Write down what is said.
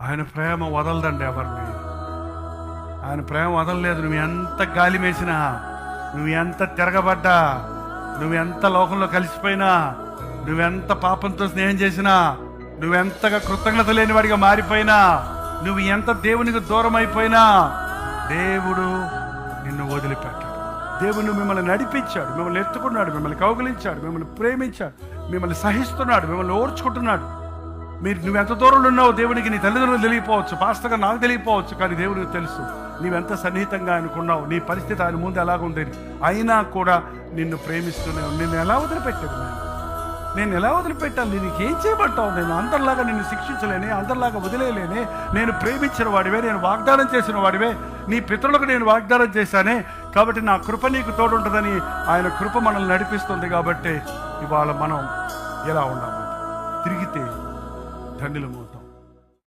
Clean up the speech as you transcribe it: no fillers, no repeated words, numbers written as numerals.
ఆయన ప్రేమ వదలదండి ఎవరిని. ఆయన ప్రేమ వదలలేదు. నువ్వు ఎంత గాలి వేసినా, నువ్వు ఎంత తిరగబడ్డా, నువ్వెంత లోకంలో కలిసిపోయినా, నువ్వెంత పాపంతో స్నేహం చేసినా, నువ్వెంతగా కృతజ్ఞత లేనివాడిగా మారిపోయినా, నువ్వు ఎంత దేవునికి దూరం అయిపోయినా, దేవుడు నిన్ను వదిలిపెట్టాడు. దేవుడు మిమ్మల్ని నడిపించాడు, మిమ్మల్ని ఎత్తుకున్నాడు, మిమ్మల్ని కౌగిలించాడు, మిమ్మల్ని ప్రేమించాడు, మిమ్మల్ని సహిస్తున్నాడు, మిమ్మల్ని ఓర్చుకుంటున్నాడు. నువ్వెంత దూరంలో ఉన్నావో దేవునికి నీ తల్లిదండ్రులు తెలియపోవచ్చు, పాస్టర్గా నాకు తెలియపోవచ్చు, కానీ దేవుడికి తెలుసు నీవెంత సన్నిహితంగా ఆయనకున్నావు, నీ పరిస్థితి ఆయన ముందు ఎలాగుంది. అయినా కూడా నిన్ను ప్రేమిస్తూనే, నిన్ను ఎలా వదిలిపెట్టాడు? నేను ఎలా వదిలిపెట్టాలి? నీకేం చేయబట్టావు? నేను అందరిలాగా నిన్ను శిక్షించలేనే, అందరిలాగా వదిలేయలేనే. నేను ప్రేమించిన వాడివే, నేను వాగ్దానం చేసిన వాడివే, నీ పితరులకు నేను వాగ్దానం చేశానే. కాబట్టి నా కృప నీకు తోడుంటుందని ఆయన కృప మనల్ని నడిపిస్తుంది. కాబట్టి ఇవాళ మనం ఎలా ఉన్నామంటే తిరిగితే ధన్యులము.